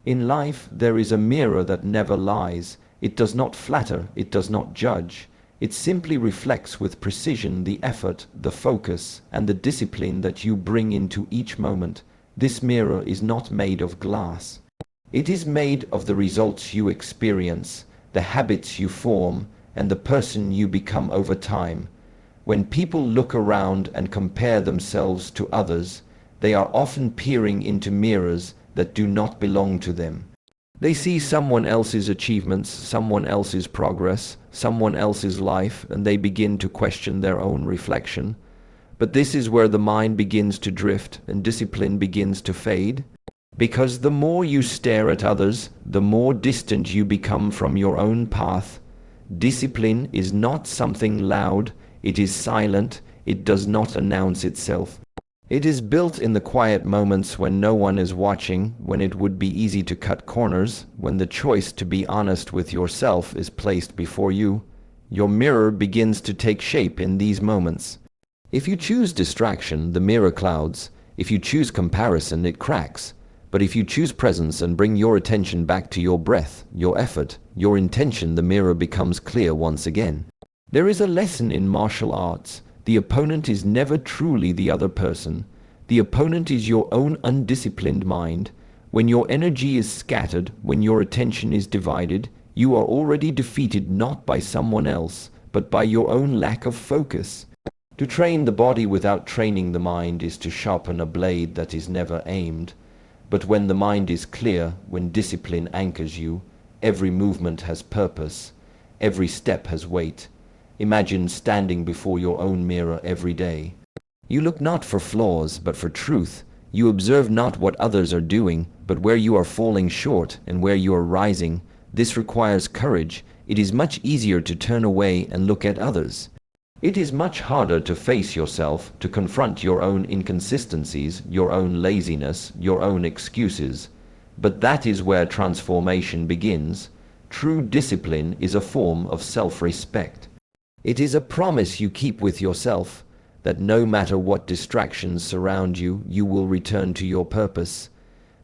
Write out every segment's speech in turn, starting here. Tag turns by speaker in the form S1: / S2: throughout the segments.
S1: In life, there is a mirror that never lies. It does not flatter, it does not judge. It simply reflects with precision the effort, the focus, and the discipline that you bring into each moment. This mirror is not made of glass. It is made of the results you experience, the habits you form, and the person you become over time. When people look around and compare themselves to others, they are often peering into mirrors that do not belong to them. They see someone else's achievements, someone else's progress, someone else's life, and they begin to question their own reflection. But this is where the mind begins to drift and discipline begins to fade. Because the more you stare at others, the more distant you become from your own path. Discipline is not something loud, it is silent, it does not announce itself. It is built in the quiet moments when no one is watching, when it would be easy to cut corners, when the choice to be honest with yourself is placed before you. Your mirror begins to take shape in these moments. If you choose distraction, the mirror clouds. If you choose comparison, it cracks. But if you choose presence and bring your attention back to your breath, your effort, your intention, the mirror becomes clear once again. There is a lesson in martial arts. The opponent is never truly the other person. The opponent is your own undisciplined mind. When your energy is scattered, when your attention is divided, you are already defeated not by someone else, but by your own lack of focus. To train the body without training the mind is to sharpen a blade that is never aimed. But when the mind is clear, when discipline anchors you, every movement has purpose, every step has weight. Imagine standing before your own mirror every day. You look not for flaws, but for truth. You observe not what others are doing, but where you are falling short and where you are rising. This requires courage. It is much easier to turn away and look at others. It is much harder to face yourself, to confront your own inconsistencies, your own laziness, your own excuses. But that is where transformation begins. True discipline is a form of self-respect. It is a promise you keep with yourself, that no matter what distractions surround you, you will return to your purpose.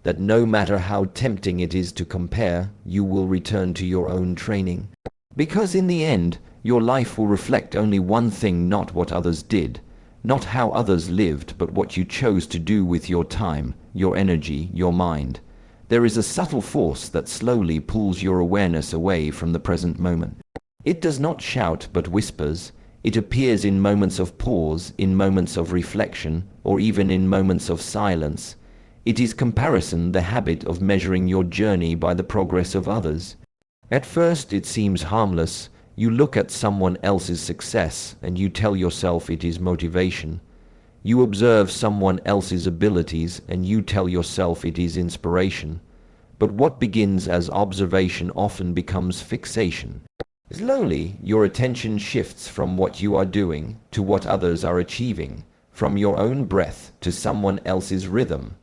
S1: That no matter how tempting it is to compare, you will return to your own training. Because in the end, your life will reflect only one thing, not what others did, not how others lived, but what you chose to do with your time, your energy, your mind. There is a subtle force that slowly pulls your awareness away from the present moment. It does not shout but whispers. It appears in moments of pause, in moments of reflection, or even in moments of silence. It is comparison, the habit of measuring your journey by the progress of others. At first it seems harmless. You look at someone else's success and you tell yourself it is motivation. You observe someone else's abilities and you tell yourself it is inspiration. But what begins as observation often becomes fixation. Slowly, your attention shifts from what you are doing to what others are achieving, from your own breath to someone else's rhythm.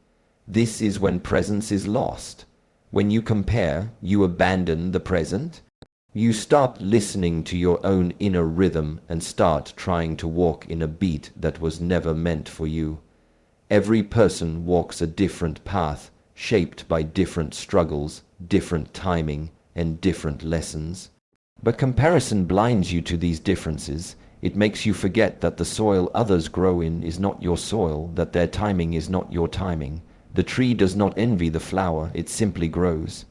S1: This is when presence is lost. When you compare, you abandon the present. You stop listening to your own inner rhythm and start trying to walk in a beat that was never meant for you. Every person walks a different path, shaped by different struggles, different timing, and different lessons. But comparison blinds you to these differences. It makes you forget that the soil others grow in is not your soil, that their timing is not your timing. The tree does not envy the flower, it simply grows.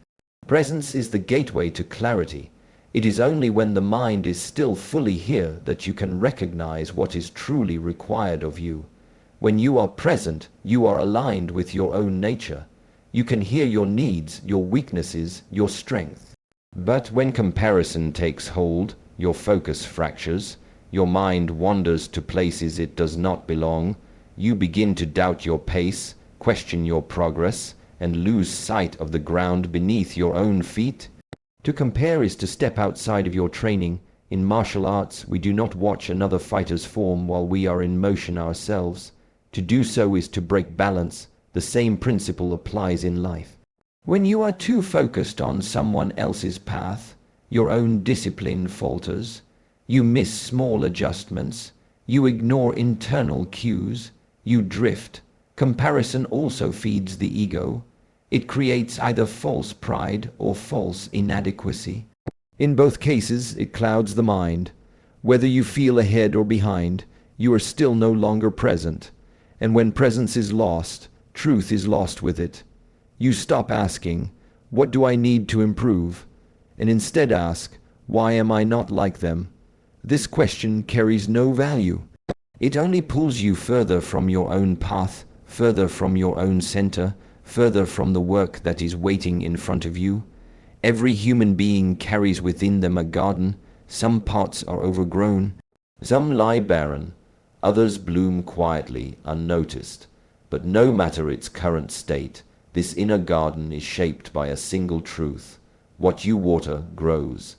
S1: Presence is the gateway to clarity. It is only when the mind is still fully here that you can recognize what is truly required of you. When you are present, you are aligned with your own nature. You can hear your needs, your weaknesses, your strength. But when comparison takes hold, your focus fractures, your mind wanders to places it does not belong, you begin to doubt your pace, question your progress, and lose sight of the ground beneath your own feet. To compare is to step outside of your training. In martial arts, we do not watch another fighter's form while we are in motion ourselves. To do so is to break balance. The same principle applies in life. When you are too focused on someone else's path, your own discipline falters. You miss small adjustments. You ignore internal cues. You drift. Comparison also feeds the ego. It creates either false pride or false inadequacy. In both cases, it clouds the mind. Whether you feel ahead or behind, you are still no longer present. And when presence is lost, truth is lost with it. You stop asking, "What do I need to improve?" and instead ask, "Why am I not like them?" This question carries no value. It only pulls you further from your own path, further from your own center, further from the work that is waiting in front of you. Every human being carries within them a garden. Some parts are overgrown, some lie barren, others bloom quietly, unnoticed. But no matter its current state, this inner garden is shaped by a single truth. What you water grows.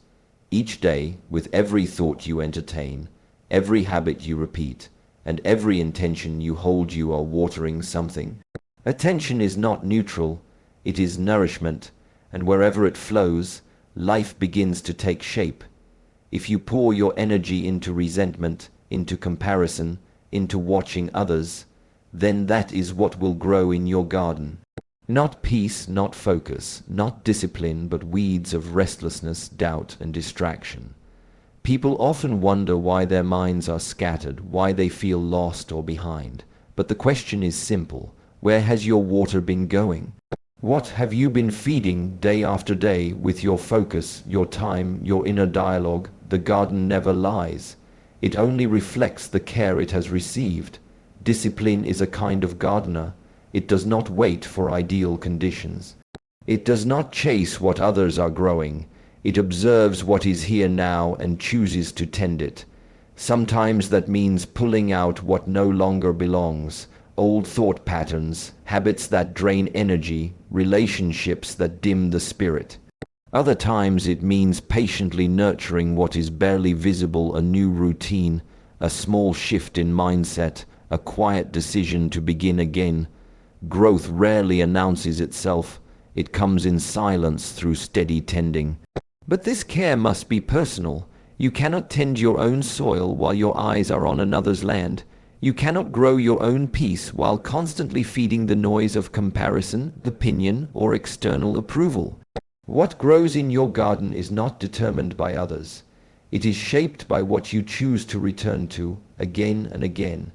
S1: Each day, with every thought you entertain, every habit you repeat, and every intention you hold, you are watering something. Attention is not neutral, it is nourishment, and wherever it flows, life begins to take shape. If you pour your energy into resentment, into comparison, into watching others, then that is what will grow in your garden. Not peace, not focus, not discipline, but weeds of restlessness, doubt, and distraction. People often wonder why their minds are scattered, why they feel lost or behind. But the question is simple. Where has your water been going? What have you been feeding day after day with your focus, your time, your inner dialogue? The garden never lies. It only reflects the care it has received. Discipline is a kind of gardener. It does not wait for ideal conditions. It does not chase what others are growing. It observes what is here now and chooses to tend it. Sometimes that means pulling out what no longer belongs. Old thought patterns, habits that drain energy, relationships that dim the spirit. Other times it means patiently nurturing what is barely visible, a new routine, a small shift in mindset, a quiet decision to begin again. Growth rarely announces itself. It comes in silence through steady tending. But this care must be personal. You cannot tend your own soil while your eyes are on another's land. You cannot grow your own peace while constantly feeding the noise of comparison, opinion, or external approval. What grows in your garden is not determined by others. It is shaped by what you choose to return to again and again.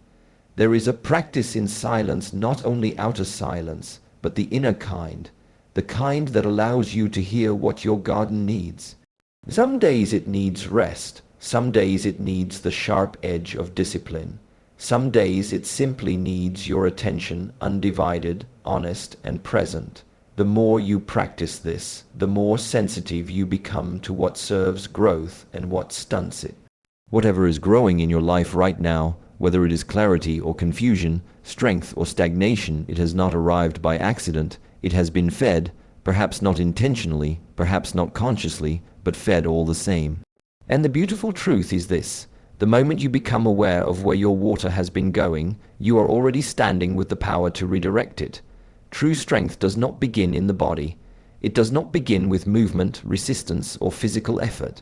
S1: There is a practice in silence, not only outer silence, but the inner kind, the kind that allows you to hear what your garden needs. Some days it needs rest, some days it needs the sharp edge of discipline. Some days it simply needs your attention, undivided, honest, and present. The more you practice this, the more sensitive you become to what serves growth and what stunts it. Whatever is growing in your life right now, whether it is clarity or confusion, strength or stagnation, it has not arrived by accident. It has been fed, perhaps not intentionally, perhaps not consciously, but fed all the same. And the beautiful truth is this. The moment you become aware of where your water has been going, you are already standing with the power to redirect it. True strength does not begin in the body. It does not begin with movement, resistance, or physical effort.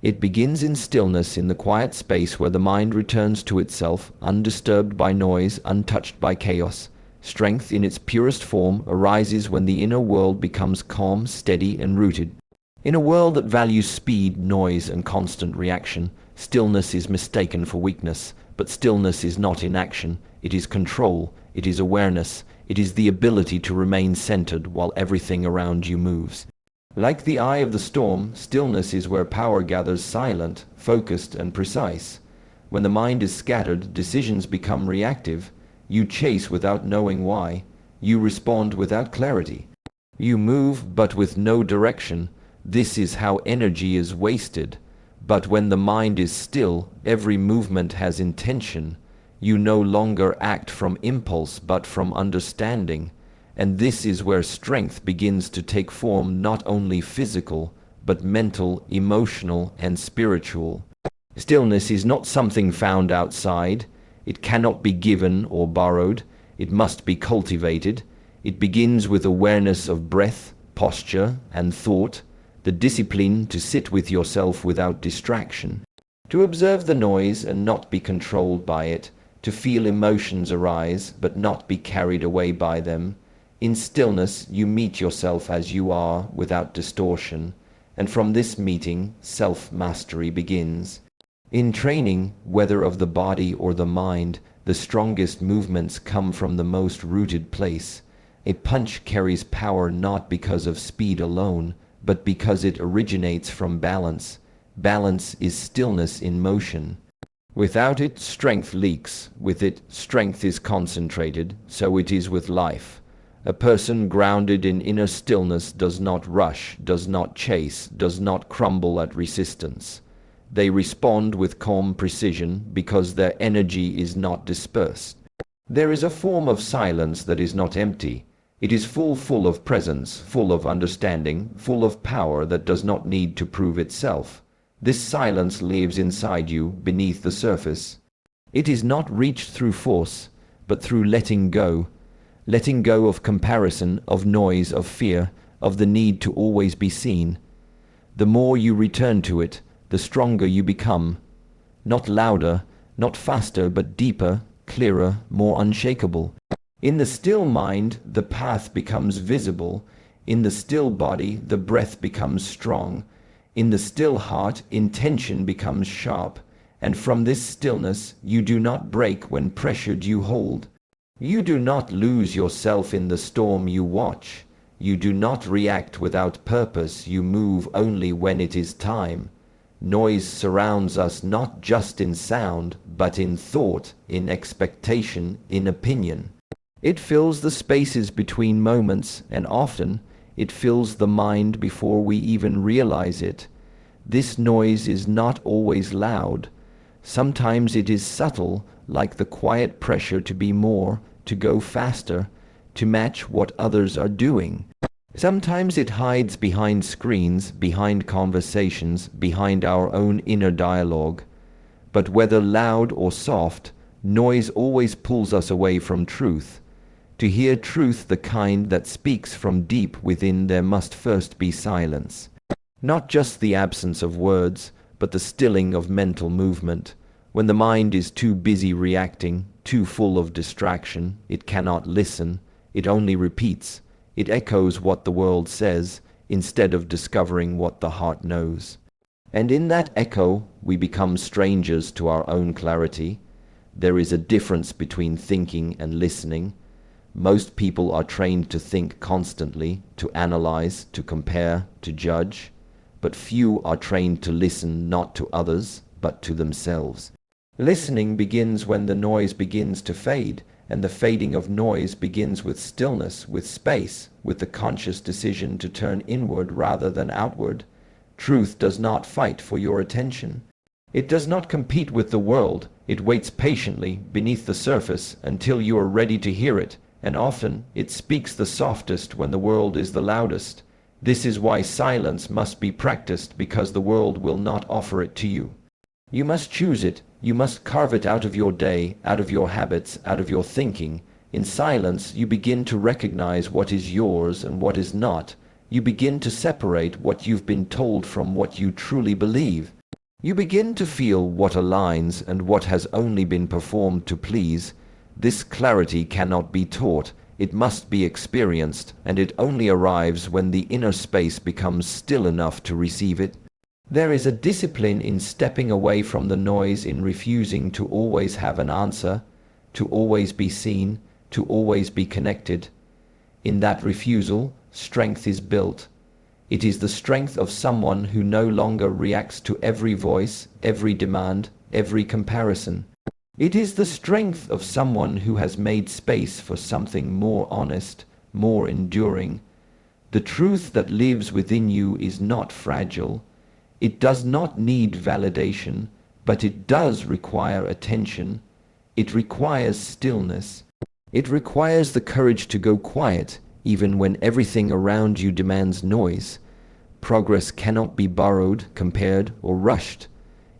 S1: It begins in stillness, in the quiet space where the mind returns to itself, undisturbed by noise, untouched by chaos. Strength in its purest form arises when the inner world becomes calm, steady, and rooted. In a world that values speed, noise, and constant reaction, stillness is mistaken for weakness, but stillness is not inaction. It is control, it is awareness, it is the ability to remain centered while everything around you moves. Like the eye of the storm, stillness is where power gathers, silent, focused, and precise. When the mind is scattered, decisions become reactive. You chase without knowing why. You respond without clarity. You move but with no direction. This is how energy is wasted. But when the mind is still, every movement has intention. You no longer act from impulse but from understanding. And this is where strength begins to take form, not only physical, but mental, emotional, and spiritual. Stillness is not something found outside. It cannot be given or borrowed. It must be cultivated. It begins with awareness of breath, posture, and thought, the discipline to sit with yourself without distraction, to observe the noise and not be controlled by it, to feel emotions arise but not be carried away by them. In stillness, you meet yourself as you are without distortion, and from this meeting, self-mastery begins. In training, whether of the body or the mind, the strongest movements come from the most rooted place. A punch carries power not because of speed alone, but because it originates from balance. Balance is stillness in motion. Without it, strength leaks. With it, strength is concentrated. So it is with life. A person grounded in inner stillness does not rush, does not chase, does not crumble at resistance. They respond with calm precision because their energy is not dispersed. There is a form of silence that is not empty. It is full of presence, full of understanding, full of power that does not need to prove itself. This silence lives inside you, beneath the surface. It is not reached through force, but through letting go of comparison, of noise, of fear, of the need to always be seen. The more you return to it, the stronger you become. Not louder, not faster, but deeper, clearer, more unshakable. In the still mind, the path becomes visible. In the still body, the breath becomes strong. In the still heart, intention becomes sharp. And from this stillness, you do not break when pressured you hold. You do not lose yourself in the storm you watch. You do not react without purpose. You move only when it is time. Noise surrounds us not just in sound, but in thought, in expectation, in opinion. It fills the spaces between moments, and often it fills the mind before we even realize it. This noise is not always loud. Sometimes it is subtle, like the quiet pressure to be more, to go faster, to match what others are doing. Sometimes it hides behind screens, behind conversations, behind our own inner dialogue. But whether loud or soft, noise always pulls us away from truth. To hear truth, the kind that speaks from deep within, there must first be silence. Not just the absence of words, but the stilling of mental movement. When the mind is too busy reacting, too full of distraction, it cannot listen, it only repeats. It echoes what the world says, instead of discovering what the heart knows. And in that echo, we become strangers to our own clarity. There is a difference between thinking and listening. Most people are trained to think constantly, to analyze, to compare, to judge. But few are trained to listen not to others, but to themselves. Listening begins when the noise begins to fade, and the fading of noise begins with stillness, with space, with the conscious decision to turn inward rather than outward. Truth does not fight for your attention. It does not compete with the world. It waits patiently beneath the surface until you are ready to hear it, and often it speaks the softest when the world is the loudest. This is why silence must be practiced, because the world will not offer it to you. You must choose it. You must carve it out of your day, out of your habits, out of your thinking. In silence, you begin to recognize what is yours and what is not. You begin to separate what you've been told from what you truly believe. You begin to feel what aligns and what has only been performed to please. This clarity cannot be taught. It must be experienced, and it only arrives when the inner space becomes still enough to receive it. There is a discipline in stepping away from the noise, in refusing to always have an answer, to always be seen, to always be connected. In that refusal, strength is built. It is the strength of someone who no longer reacts to every voice, every demand, every comparison. It is the strength of someone who has made space for something more honest, more enduring. The truth that lives within you is not fragile. It does not need validation, but it does require attention. It requires stillness. It requires the courage to go quiet, even when everything around you demands noise. Progress cannot be borrowed, compared, or rushed.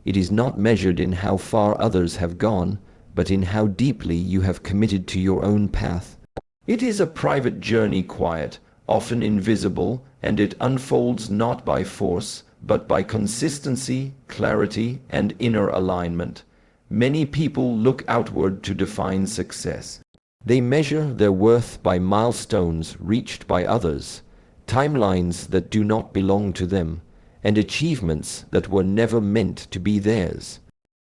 S1: It is not measured in how far others have gone, but in how deeply you have committed to your own path. It is a private journey, quiet, often invisible, and it unfolds not by force, but by consistency, clarity, and inner alignment. Many people look outward to define success. They measure their worth by milestones reached by others, timelines that do not belong to them, and achievements that were never meant to be theirs.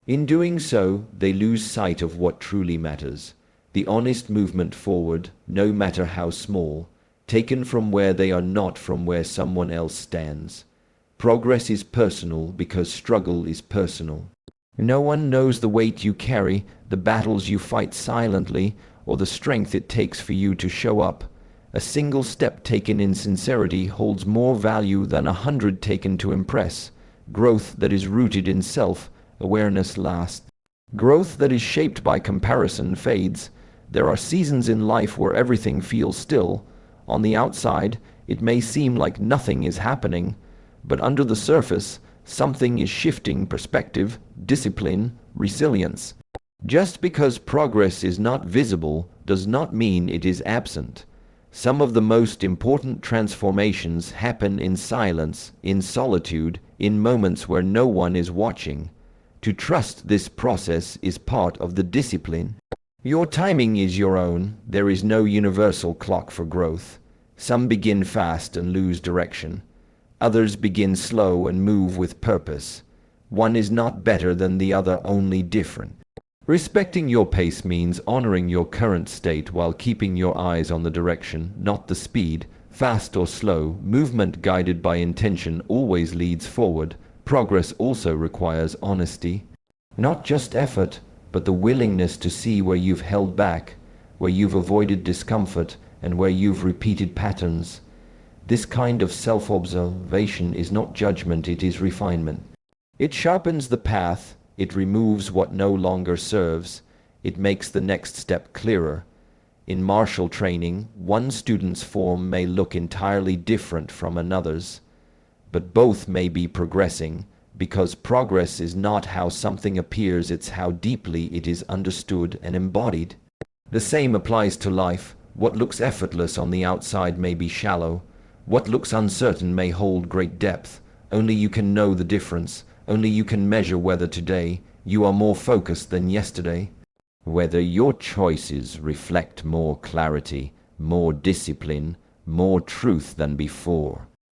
S1: In doing so, they lose sight of what truly matters, the honest movement forward, no matter how small, taken from where they are, not from where someone else stands. Progress is personal because struggle is personal. No one knows the weight you carry, the battles you fight silently, or the strength it takes for you to show up. A single step taken in sincerity holds more value than 100 taken to impress. Growth that is rooted in self-awareness lasts. Growth that is shaped by comparison fades. There are seasons in life where everything feels still. On the outside, it may seem like nothing is happening, but under the surface, something is shifting: perspective, discipline, resilience. Just because progress is not visible does not mean it is absent. Some of the most important transformations happen in silence, in solitude, in moments where no one is watching. To trust this process is part of the discipline. Your timing is your own. There is no universal clock for growth. Some begin fast and lose direction. Others begin slow and move with purpose. One is not better than the other, only different. Respecting your pace means honoring your current state while keeping your eyes on the direction, not the speed. Fast or slow, movement guided by intention always leads forward. Progress also requires honesty. Not just effort, but the willingness to see where you've held back, where you've avoided discomfort, and where you've repeated patterns. This kind of self-observation is not judgment, it is refinement. It sharpens the path, it removes what no longer serves, it makes the next step clearer. In martial training, one student's form may look entirely different from another's, but both may be progressing, because progress is not how something appears, it's how deeply it is understood and embodied. The same applies to life. What looks effortless on the outside may be shallow. What looks uncertain may hold great depth. Only you can know the difference. Only you can measure whether today you are more focused than yesterday. Whether your choices reflect more clarity, more discipline, more truth than before.